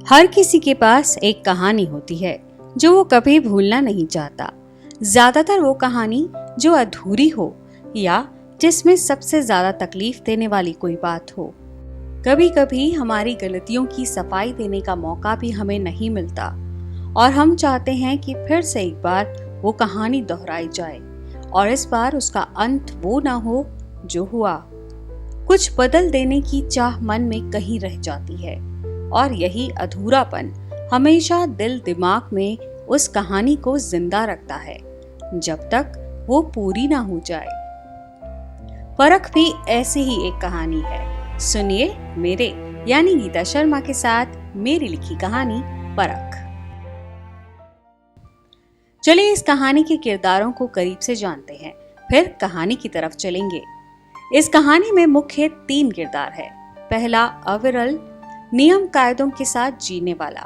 हर किसी के पास एक कहानी होती है जो वो कभी भूलना नहीं चाहता। ज्यादातर वो कहानी जो अधूरी हो या जिसमें सबसे ज्यादा तकलीफ देने वाली कोई बात हो। कभी कभी हमारी गलतियों की सफाई देने का मौका भी हमें नहीं मिलता और हम चाहते हैं कि फिर से एक बार वो कहानी दोहराई जाए और इस बार उसका अंत वो ना हो जो हुआ। कुछ बदल देने की चाह मन में कहीं रह जाती है और यही अधूरापन हमेशा दिल दिमाग में उस कहानी को जिंदा रखता है जब तक वो पूरी ना हो जाए। परख भी ऐसी ही एक कहानी है। सुनिए मेरे यानी गीता शर्मा के साथ मेरी लिखी कहानी परख। चलिए इस कहानी के किरदारों को करीब से जानते हैं, फिर कहानी की तरफ चलेंगे। इस कहानी में मुख्य 3 किरदार है। पहला अविरल, नियम कायदों के साथ जीने वाला,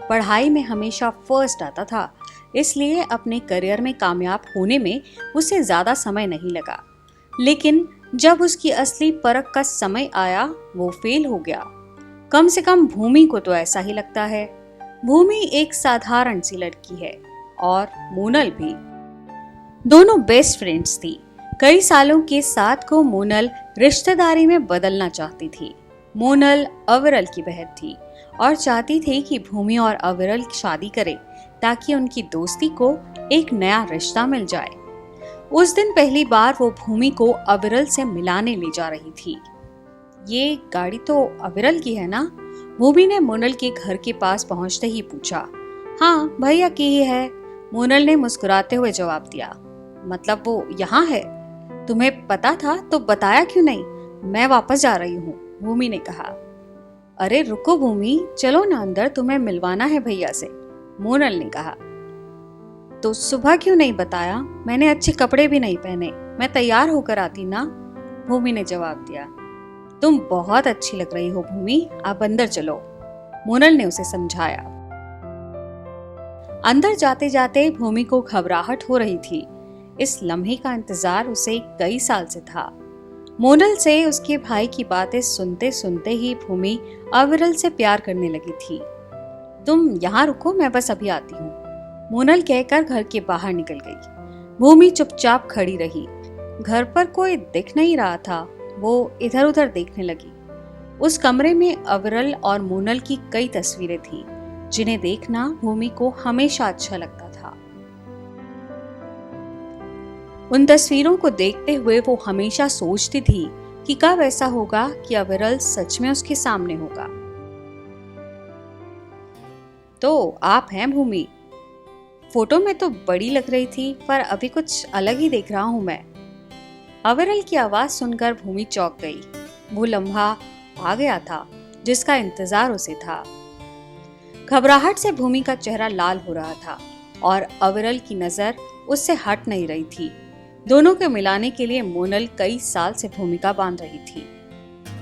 पढ़ाई में हमेशा फर्स्ट आता था, इसलिए अपने करियर में कामयाब होने में उसे ज्यादा समय नहीं लगा। लेकिन जब उसकी असली परख का समय आया वो फेल हो गया। कम से कम भूमि को तो ऐसा ही लगता है। भूमि एक साधारण सी लड़की है और मोनल भी। दोनों बेस्ट फ्रेंड्स थी। कई सालों के साथ को मोनल रिश्तेदारी में बदलना चाहती थी। मोनल अविरल की बहन थी और चाहती थी कि भूमि और अविरल शादी करें ताकि उनकी दोस्ती को एक नया रिश्ता मिल जाए। उस दिन पहली बार वो भूमि को अविरल से मिलाने ले जा रही थी। ये गाड़ी तो अविरल की है ना? भूमि ने मोनल के घर के पास पहुंचते ही पूछा। हाँ भैया की ही है, मोनल ने मुस्कुराते हुए जवाब दिया। मतलब वो यहाँ है? तुम्हें पता था तो बताया क्यों नहीं? मैं वापस जा रही हूँ, भूमि ने कहा। अरे रुको भूमि, चलो ना अंदर, तुम्हें मिलवाना है भैया से, मोनल ने कहा। तो सुबह क्यों नहीं बताया? मैंने अच्छे कपड़े भी नहीं पहने, मैं तैयार होकर आती ना, भूमि ने जवाब दिया। तुम बहुत अच्छी लग रही हो भूमि, आप अंदर चलो, मोनल ने उसे समझाया। अंदर जाते जाते भूमि को घबराहट हो रही थी। इस लम्हे का इंतजार उसे कई साल से था। मोनल से उसके भाई की बातें सुनते सुनते ही भूमि अविरल से प्यार करने लगी थी। तुम यहाँ रुको, मैं बस अभी आती हूँ, मोनल कहकर घर के बाहर निकल गई। भूमि चुपचाप खड़ी रही। घर पर कोई दिख नहीं रहा था। वो इधर उधर देखने लगी। उस कमरे में अविरल और मोनल की कई तस्वीरें थीं, जिन्हें देखना भूमि को हमेशा अच्छा लगता था। उन तस्वीरों को देखते हुए वो हमेशा सोचती थी कि कब ऐसा होगा कि अविरल सच में उसके सामने होगा। तो आप हैं भूमि? फोटो में तो बड़ी लग रही थी, पर अभी कुछ अलग ही देख रहा हूं मैं। अविरल की आवाज सुनकर भूमि चौंक गई। वो लम्हा आ गया था जिसका इंतजार उसे था। घबराहट से भूमि का चेहरा लाल हो रहा था और अविरल की नजर उससे हट नहीं रही थी। दोनों के मिलाने के लिए मोनल कई साल से भूमिका बांध रही थी।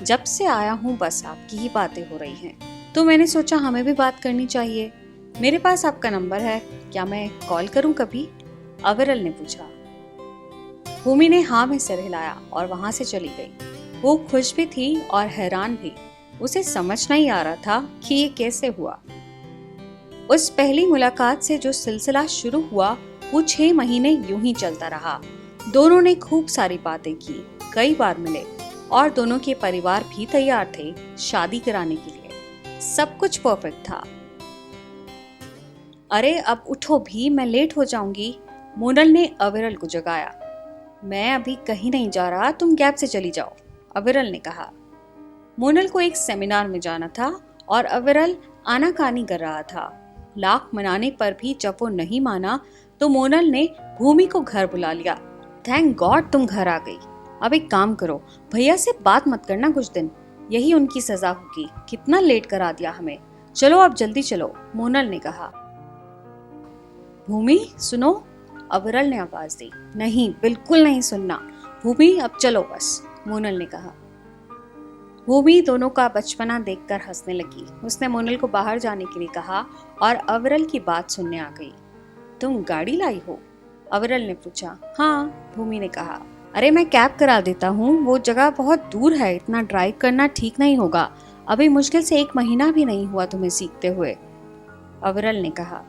जब से आया हूँ बस आपकी ही बातें हो रही हैं, तो मैंने सोचा हमें भी बात करनी चाहिए। मेरे पास आपका नंबर है, क्या मैं कॉल करूं कभी? अविरल ने पूछा। भूमि ने हाँ में सिर हिलाया और वहां से चली गई। वो खुश भी थी और हैरान भी। उसे समझ नहीं आ रहा था कि ये कैसे हुआ। उस पहली मुलाकात से जो सिलसिला शुरू हुआ वो 6 महीने यूं ही चलता रहा। दोनों ने खूब सारी बातें की, कई बार मिले और दोनों के परिवार भी तैयार थे शादी कराने के लिए। सब कुछ परफेक्ट था। अरे अब उठो भी, मैं लेट हो जाऊंगी, मोनल ने अविरल को जगाया। मैं अभी कहीं नहीं जा रहा, तुम कैब से चली जाओ, अविरल ने कहा। मोनल को एक सेमिनार में जाना था और अविरल आनाकानी कर रहा था। लाख मनाने पर भी जब वो नहीं माना तो मोनल ने भूमि को घर बुला लिया। थैंक गॉड तुम घर आ गई। अब एक काम करो, भैया से बात मत करना कुछ दिन, यही उनकी सजा होगी। कितना लेट करा दिया हमें, चलो अब जल्दी चलो, मोनल ने कहा। भूमि सुनो, अविरल ने आवाज दी। नहीं, बिल्कुल नहीं सुनना भूमि, अब चलो बस, मोनल ने कहा। भूमि दोनों का बचपना देखकर हंसने लगी। उसने मोनल को बाहर जाने के लिए कहा और अविरल की बात सुनने आ गई। तुम गाड़ी लाई हो? अविरल ने पूछा। हाँ, भूमि ने कहा। अरे मैं कैब करा देता हूँ, वो जगह बहुत दूर है, इतना ड्राइव करना ठीक नहीं होगा, अभी मुश्किल से 1 महीना भी नहीं हुआ तुम्हें सीखते हुए। अविरल ने कहा,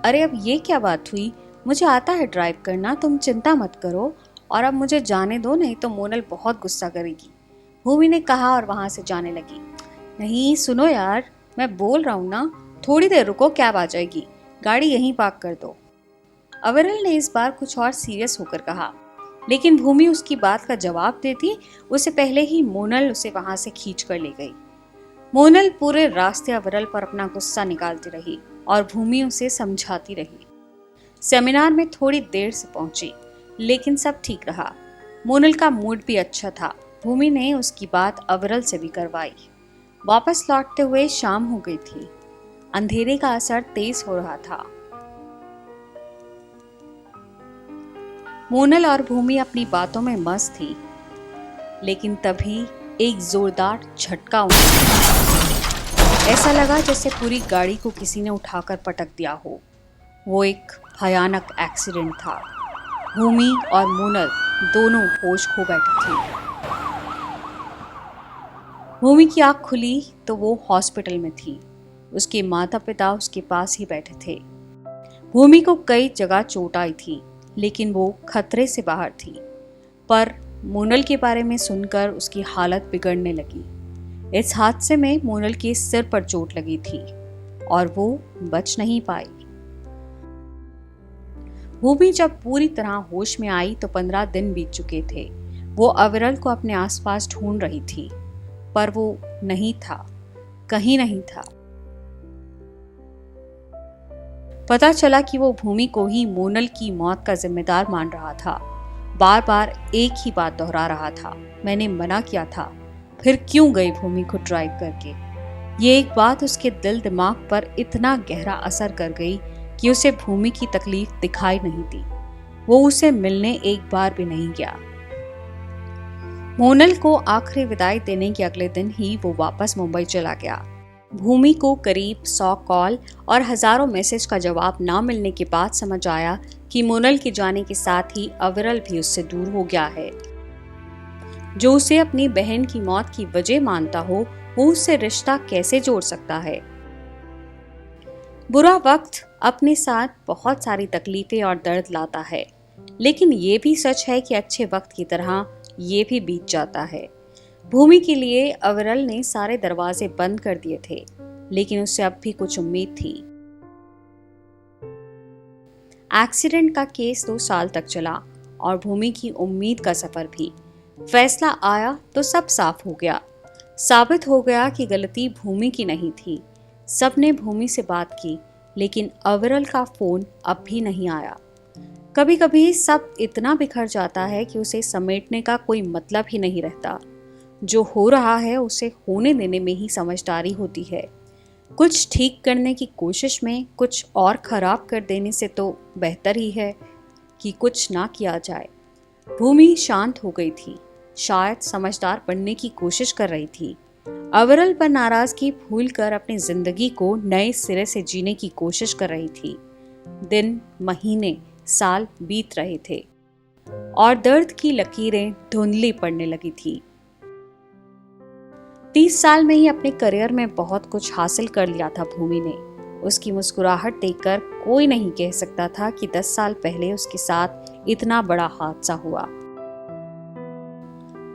अरे अब ये क्या बात हुई, मुझे आता है ड्राइव करना, तुम चिंता मत करो, और अब मुझे जाने दो, नहीं तो मोनल बहुत गुस्सा करेगी, भूमि ने कहा और वहां से जाने लगी। नहीं सुनो यार, मैं बोल रहा हूं ना, थोड़ी देर रुको, कैब आ जाएगी, गाड़ी यहीं पार्क कर दो। अविरल ने इस बार कुछ और सीरियस होकर कहा, लेकिन भूमि उसकी बात का जवाब देती उससे पहले ही मोनल उसे वहां से खींच कर ले गई। मोनल पूरे रास्ते अविरल पर अपना गुस्सा निकालती रही और भूमि उसे समझाती रही। सेमिनार में थोड़ी देर से पहुंची, लेकिन सब ठीक रहा। मोनल का मूड भी अच्छा था। भूमि ने उसकी बात अविरल से भी करवाई। वापस लौटते हुए शाम हो गई थी। अंधेरे का असर तेज हो रहा था। मोनल और भूमि अपनी बातों में मस्त थी, लेकिन तभी एक जोरदार झटका उन्हें। ऐसा लगा जैसे पूरी गाड़ी को किसी ने उठाकर पटक दिया हो। वो एक भयानक एक्सीडेंट था। भूमि और मोनल दोनों होश खो बैठी थी। भूमि की आंख खुली तो वो हॉस्पिटल में थी। उसके माता पिता उसके पास ही बैठे थे। भूमि को कई जगह चोट आई थी, लेकिन वो खतरे से बाहर थी। पर मोनल के बारे में सुनकर उसकी हालत बिगड़ने लगी। इस हादसे में मोनल के सिर पर चोट लगी थी और वो बच नहीं पाई। भूमि जब पूरी तरह होश में आई तो 15 दिन बीत चुके थे। वो अविरल को अपने आसपास ढूंढ रही थी, पर वो नहीं था, कहीं नहीं था। पता चला कि वो भूमि को ही मोनल की मौत का जिम्मेदार मान रहा था। बार बार एक ही बात दोहरा रहा था, मैंने मना किया था, फिर क्यों गई भूमि को ड्राइव करके। ये एक बात उसके दिल दिमाग पर इतना गहरा असर कर गई कि उसे भूमि की तकलीफ दिखाई नहीं दी। वो उसे मिलने एक बार भी नहीं गया। मोनल को आखिरी विदाई देने के अगले दिन ही वो वापस मुंबई चला गया। भूमि को करीब 100 कॉल और हजारों मैसेज का जवाब ना मिलने के बाद समझ आया कि मोनल के जाने के साथ ही अविरल भी उससे दूर हो गया है। जो उसे अपनी बहन की मौत की वजह मानता हो, वो उससे रिश्ता कैसे जोड़ सकता है। बुरा वक्त अपने साथ बहुत सारी तकलीफें और दर्द लाता है, लेकिन ये भी सच है कि अच्छे वक्त की तरह ये भी बीत जाता है। भूमि के लिए अविरल ने सारे दरवाजे बंद कर दिए थे, लेकिन उससे अब भी कुछ उम्मीद थी। एक्सीडेंट का केस 2 साल तक चला और भूमि की उम्मीद का सफर भी। फैसला आया तो सब साफ हो गया। साबित हो गया कि गलती भूमि की नहीं थी। सबने भूमि से बात की, लेकिन अविरल का फोन अब भी नहीं आया। कभी कभी सब इतना बिखर जाता है कि उसे समेटने का कोई मतलब ही नहीं रहता। जो हो रहा है उसे होने देने में ही समझदारी होती है। कुछ ठीक करने की कोशिश में कुछ और खराब कर देने से तो बेहतर ही है कि कुछ ना किया जाए। भूमि शांत हो गई थी, शायद समझदार बनने की कोशिश कर रही थी। अविरल पर नाराजगी भूलकर अपनी जिंदगी को नए सिरे से जीने की कोशिश कर रही थी। दिन, महीने, साल बीत रहे थे और दर्द की लकीरें धुंधली पड़ने लगी थी। 30 साल में ही अपने करियर में बहुत कुछ हासिल कर लिया था भूमि ने। उसकी मुस्कुराहट देखकर कोई नहीं कह सकता था कि 10 साल पहले उसके साथ इतना बड़ा हादसा हुआ।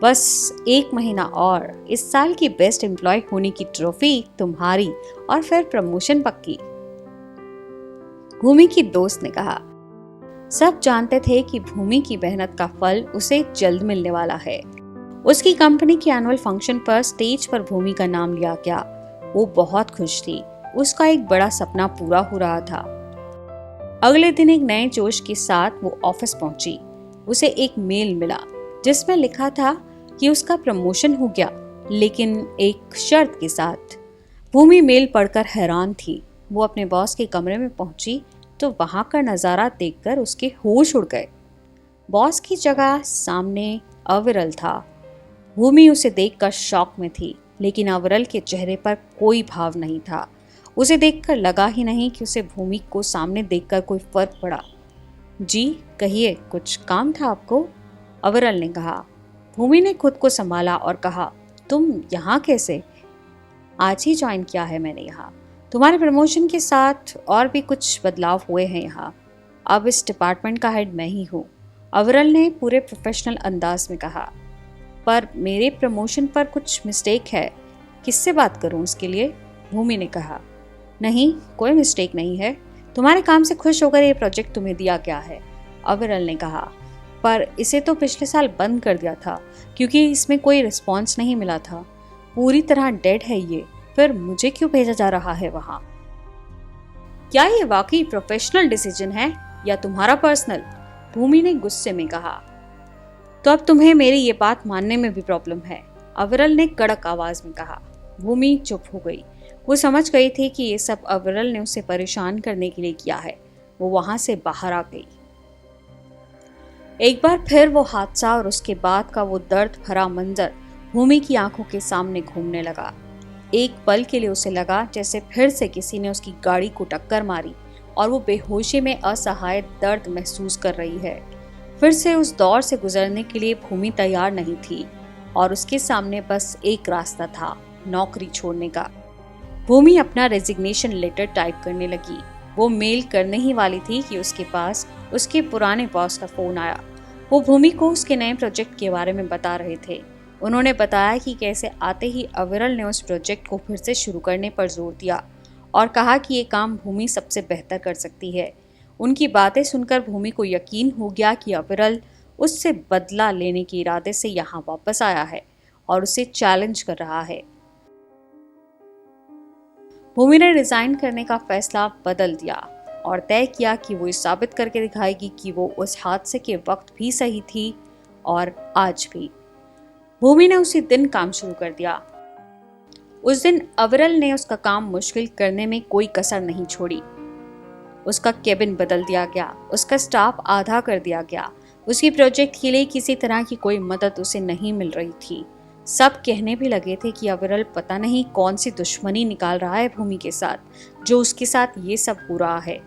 बस 1 महीना और, इस साल की बेस्ट एम्प्लॉय होने की ट्रॉफी तुम्हारी और फिर प्रमोशन पक्की। भूमि की दोस्त ने कहा। सब जानते थे कि भूमि की मेहनत का फल उसे जल्द मिलने वाला है। उसकी कंपनी के एनुअल फंक्शन पर स्टेज पर भूमि का नाम लिया गया। वो बहुत खुश थी। उसका एक बड़ा सपना पूरा हो रहा था। अगले दिन एक नए जोश के साथ वो ऑफिस पहुंची। उसे एक मेल मिला जिसमें लिखा था कि उसका प्रमोशन हो गया, लेकिन एक शर्त के साथ। भूमि मेल पढ़कर हैरान थी। वो अपने बॉस के कमरे में पहुंची तो वहां का नजारा देखकर उसके होश उड़ गए। बॉस की जगह सामने अविरल था। भूमि उसे देखकर शॉक में थी, लेकिन अविरल के चेहरे पर कोई भाव नहीं था। उसे देखकर लगा ही नहीं कि उसे भूमि को सामने देखकर कोई फर्क पड़ा। जी कहिए, कुछ काम था आपको? अविरल ने कहा। भूमि ने खुद को संभाला और कहा, तुम यहाँ कैसे? आज ही ज्वाइन किया है मैंने यहाँ। तुम्हारे प्रमोशन के साथ और भी कुछ बदलाव हुए हैं यहाँ। अब इस डिपार्टमेंट का हेड मैं ही हूँ, अविरल ने पूरे प्रोफेशनल अंदाज में कहा। पर मेरे प्रमोशन पर कुछ मिस्टेक है, किससे बात करूँ उसके लिए? भूमि ने कहा। नहीं, कोई मिस्टेक नहीं है, तुम्हारे काम से खुश होकर ये प्रोजेक्ट तुम्हें दिया गया है, अविरल ने कहा। पर इसे तो पिछले साल बंद कर दिया था क्योंकि इसमें कोई रिस्पॉन्स नहीं मिला था। पूरी तरह डेड है ये, फिर मुझे क्यों भेजा जा रहा है वहां? क्या ये वाकई प्रोफेशनल डिसीजन है या तुम्हारा पर्सनल? भूमि ने गुस्से में कहा। तो अब तुम्हें मेरी ये बात मानने में भी प्रॉब्लम है, अविरल ने कड़क आवाज में कहा। भूमि चुप हो गई। वो समझ गई थी कि ये सब अविरल ने उसे परेशान करने के लिए किया है। वो वहां से बाहर आ गई। एक बार फिर वो हादसा और उसके बाद का वो दर्द भरा मंजर भूमि की आंखों के सामने घूमने लगा। एक पल के लिए उसे लगा जैसे फिर से किसी ने उसकी गाड़ी को टक्कर मारी और वो बेहोशी में असहाय दर्द महसूस कर रही है। फिर से उस दौर से गुजरने के लिए भूमि तैयार नहीं थी और उसके सामने बस एक रास्ता था, नौकरी छोड़ने का। भूमि अपना रेजिग्नेशन लेटर टाइप करने लगी। वो मेल करने ही वाली थी कि उसके पास उसके पुराने बॉस का फोन आया। वो भूमि को उसके नए प्रोजेक्ट के बारे में बता रहे थे। उन्होंने बताया कि कैसे आते ही अविरल ने उस प्रोजेक्ट को फिर से शुरू करने पर जोर दिया और कहा कि ये काम भूमि सबसे बेहतर कर सकती है। उनकी बातें सुनकर भूमि को यकीन हो गया कि अविरल उससे बदला लेने के इरादे से यहाँ वापस आया है और उसे चैलेंज कर रहा है। भूमि ने रिजाइन करने का फैसला बदल दिया और तय किया कि वो इस साबित करके दिखाएगी कि वो उस हादसे के वक्त भी सही थी और आज भी। भूमि ने उसी दिन काम शुरू कर दिया। उस दिन अविरल ने उसका काम मुश्किल करने में कोई कसर नहीं छोड़ी। उसका केबिन बदल दिया गया, उसका स्टाफ आधा कर दिया गया। उसकी प्रोजेक्ट के लिए किसी तरह की कोई मदद उसे नहीं मिल रही थी। सब कहने भी लगे थे कि अविरल पता नहीं कौन सी दुश्मनी निकाल रहा है भूमि के साथ, जो उसके साथ ये सब हो रहा है।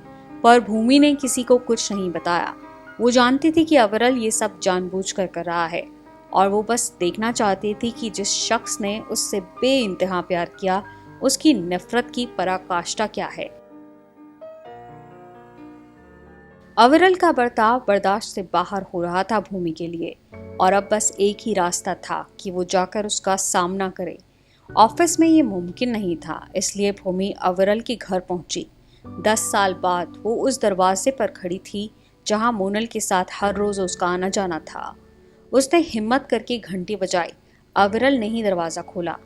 पर भूमि ने किसी को कुछ नहीं बताया। वो जानती थी कि अविरल ये सब जानबूझकर कर रहा है और वो बस देखना चाहती थी कि जिस शख्स ने उससे बेइंतहा प्यार किया उसकी नफरत की पराकाष्ठा क्या है। अविरल का बर्ताव बर्दाश्त से बाहर हो रहा था भूमि के लिए और अब बस एक ही रास्ता था कि वो जाकर उसका सामना करे। ऑफिस में ये मुमकिन नहीं था, इसलिए भूमि अविरल के घर पहुंची। 10 साल बाद वो उस दरवाजे पर खड़ी थी जहां मोनल के साथ हर रोज उसका आना जाना था। उसने हिम्मत करके घंटी बजाई। अविरल ने ही दरवाजा खोला।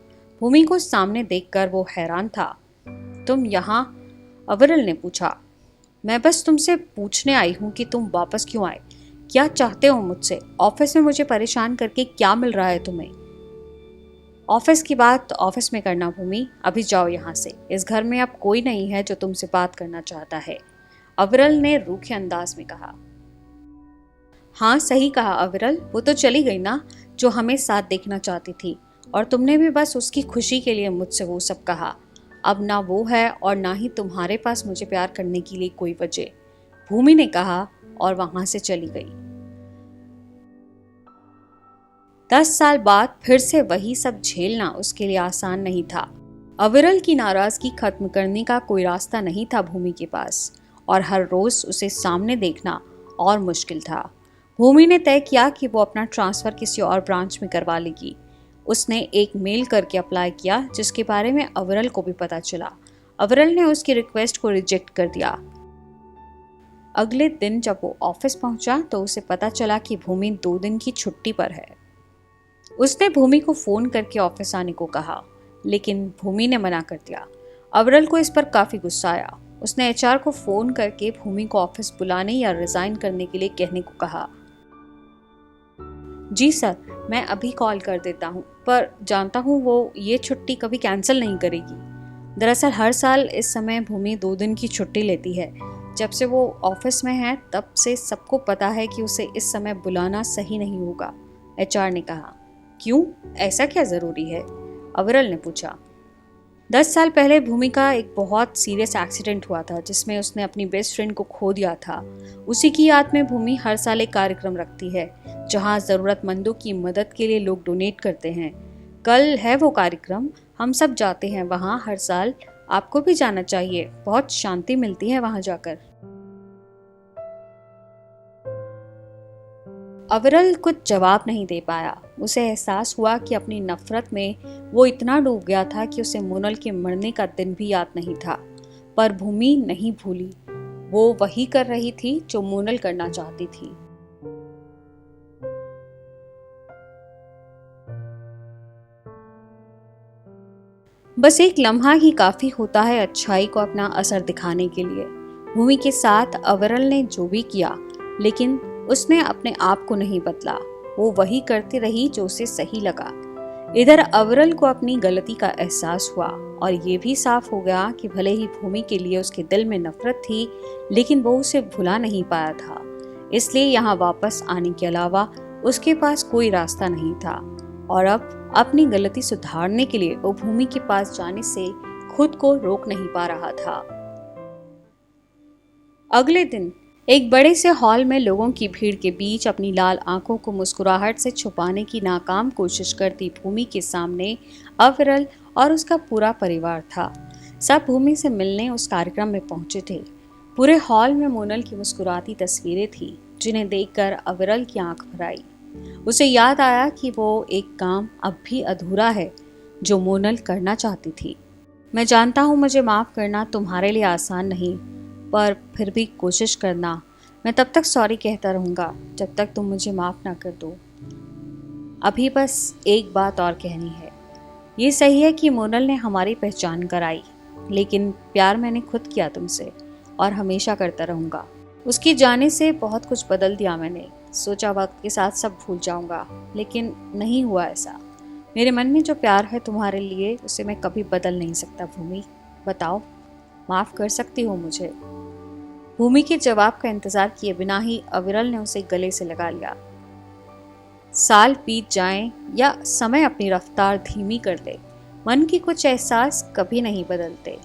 भूमि को सामने देखकर वो हैरान था। तुम यहाँ? अविरल ने पूछा। मैं बस तुमसे पूछने आई हूँ कि तुम वापस क्यों आए। क्या चाहते हो मुझसे? ऑफिस में मुझे परेशान करके क्या मिल रहा है तुम्हें? ऑफिस की बात ऑफिस में करना भूमि, अभी जाओ यहाँ से। इस घर में अब कोई नहीं है जो तुमसे बात करना चाहता है, अविरल ने रूखे अंदाज में कहा। हाँ सही कहा अविरल, वो तो चली गई ना जो हमें साथ देखना चाहती थी, और तुमने भी बस उसकी खुशी के लिए मुझसे वो सब कहा। अब ना वो है और ना ही तुम्हारे पास मुझे प्यार करने के लिए कोई वजह, भूमि ने कहा और वहां से चली गई। 10 साल बाद फिर से वही सब झेलना उसके लिए आसान नहीं था। अविरल की नाराजगी खत्म करने का कोई रास्ता नहीं था भूमि के पास, और हर रोज उसे सामने देखना और मुश्किल था। भूमि ने तय किया कि वो अपना ट्रांसफर किसी और ब्रांच में करवा लेगी। उसने एक मेल करके अप्लाई किया जिसके बारे में अविरल को भी पता चला। अविरल ने उसकी रिक्वेस्ट को रिजेक्ट कर दिया। अगले दिन जब वो ऑफिस पहुंचा तो उसे पता चला कि भूमि 2 दिन की छुट्टी पर है। उसने भूमि को फोन करके ऑफिस आने को कहा, लेकिन भूमि ने मना कर दिया। अविरल को इस पर काफी गुस्सा आया। उसने एचआर को फोन करके भूमि को ऑफिस बुलाने या रिजाइन करने के लिए कहने को कहा। जी सर, मैं अभी कॉल कर देता हूँ, पर जानता हूँ वो ये छुट्टी कभी कैंसिल नहीं करेगी। दरअसल हर साल इस समय भूमि 2 दिन की छुट्टी लेती है। जब से वो ऑफिस में है तब से सबको पता है कि उसे इस समय बुलाना सही नहीं होगा, एचआर ने कहा। क्यों, ऐसा क्या जरूरी है? अविरल ने पूछा। 10 साल पहले भूमि का एक बहुत सीरियस एक्सीडेंट हुआ था जिसमें उसने अपनी बेस्ट फ्रेंड को खो दिया था। उसी की याद में भूमि हर साल एक कार्यक्रम रखती है जहां जरूरतमंदों की मदद के लिए लोग डोनेट करते हैं। कल है वो कार्यक्रम। हम सब जाते हैं वहाँ हर साल, आपको भी जाना चाहिए, बहुत शांति मिलती है वहाँ जाकर। अविरल कुछ जवाब नहीं दे पाया। उसे एहसास हुआ कि अपनी नफरत में वो इतना डूब गया था कि उसे मोनल के मरने का दिन भी याद नहीं था। पर भूमि नहीं भूली, वो वही कर रही थी जो मोनल करना चाहती थी। बस एक लम्हा ही काफी होता है अच्छाई को अपना असर दिखाने के लिए। भूमि के साथ अविरल ने जो भी किया, लेकिन उसने अपने आप को नहीं बदला। वो वही करती रही जो उसे सही लगा। इधर अविरल को अपनी गलती का एहसास हुआ और ये भी साफ हो गया कि भले ही भूमि के लिए उसके दिल में नफरत थी, लेकिन वो उसे भुला नहीं पाया था। इसलिए यहाँ वापस आने के अलावा उसके पास कोई रास्ता नहीं था और अब अपनी गलती सुधारने के लिए वो भूमि के पास जाने से खुद को रोक नहीं पा रहा था। अगले दिन एक बड़े से हॉल में लोगों की भीड़ के बीच अपनी लाल आंखों को मुस्कुराहट से छुपाने की नाकाम कोशिश करती भूमि के सामने अविरल और उसका पूरा परिवार था। सब भूमि से मिलने उस कार्यक्रम में पहुंचे थे। पूरे हॉल में मोनल की मुस्कुराती तस्वीरें थी, जिन्हें देखकर अविरल की आंख भर आई। उसे याद आया कि वो एक काम अब भी अधूरा है जो मोनल करना चाहती थी। मैं जानता हूँ मुझे माफ करना तुम्हारे लिए आसान नहीं, पर फिर भी कोशिश करना। मैं तब तक सॉरी कहता रहूँगा जब तक तुम मुझे माफ़ ना कर दो। अभी बस एक बात और कहनी है। ये सही है कि मोनल ने हमारी पहचान कराई, लेकिन प्यार मैंने खुद किया तुमसे और हमेशा करता रहूँगा। उसकी जाने से बहुत कुछ बदल दिया मैंने। सोचा वक्त के साथ सब भूल जाऊँगा, लेकिन नहीं हुआ ऐसा। मेरे मन में जो प्यार है तुम्हारे लिए, उसे मैं कभी बदल नहीं सकता। भूमि, बताओ, माफ़ कर सकती हो मुझे? भूमि के जवाब का इंतजार किए बिना ही अविरल ने उसे गले से लगा लिया। साल बीत जाएं या समय अपनी रफ्तार धीमी कर दे, मन के कुछ एहसास कभी नहीं बदलते।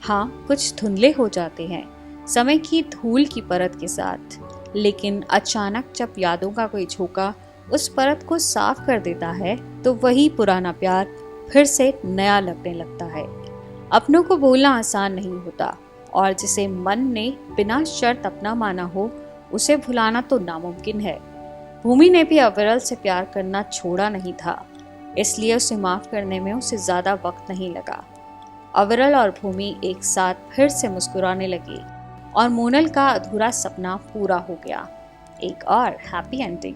हाँ, कुछ धुंधले हो जाते हैं समय की धूल की परत के साथ, लेकिन अचानक जब यादों का कोई झोंका उस परत को साफ कर देता है, तो वही पुराना प्यार फिर से नया लगने लगता है। अपनों को भूलना आसान नहीं होता, और जिसे मन ने बिना शर्त अपना माना हो, उसे भुलाना तो नामुमकिन है। भूमि ने भी अविरल से प्यार करना छोड़ा नहीं था, इसलिए उसे माफ करने में उसे ज्यादा वक्त नहीं लगा। अविरल और भूमि एक साथ फिर से मुस्कुराने लगे और मोनल का अधूरा सपना पूरा हो गया। एक और हैप्पी एंडिंग।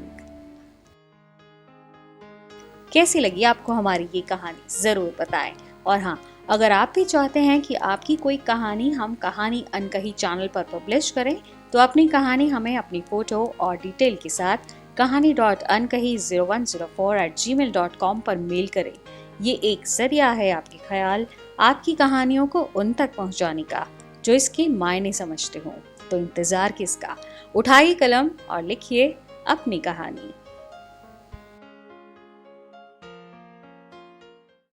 कैसी लगी आपको हमारी ये कहानी, जरूर बताएं। और हाँ, अगर आप भी चाहते हैं कि आपकी कोई कहानी हम कहानी अनकही चैनल पर पब्लिश करें, तो अपनी कहानी हमें अपनी फोटो और डिटेल के साथ kahani.ankahi0104@gmail.com पर मेल करें। ये एक जरिया है आपके ख्याल, आपकी कहानियों को उन तक पहुंचाने का जो इसके मायने समझते हों। तो इंतजार किसका, उठाइए कलम और लिखिए अपनी कहानी।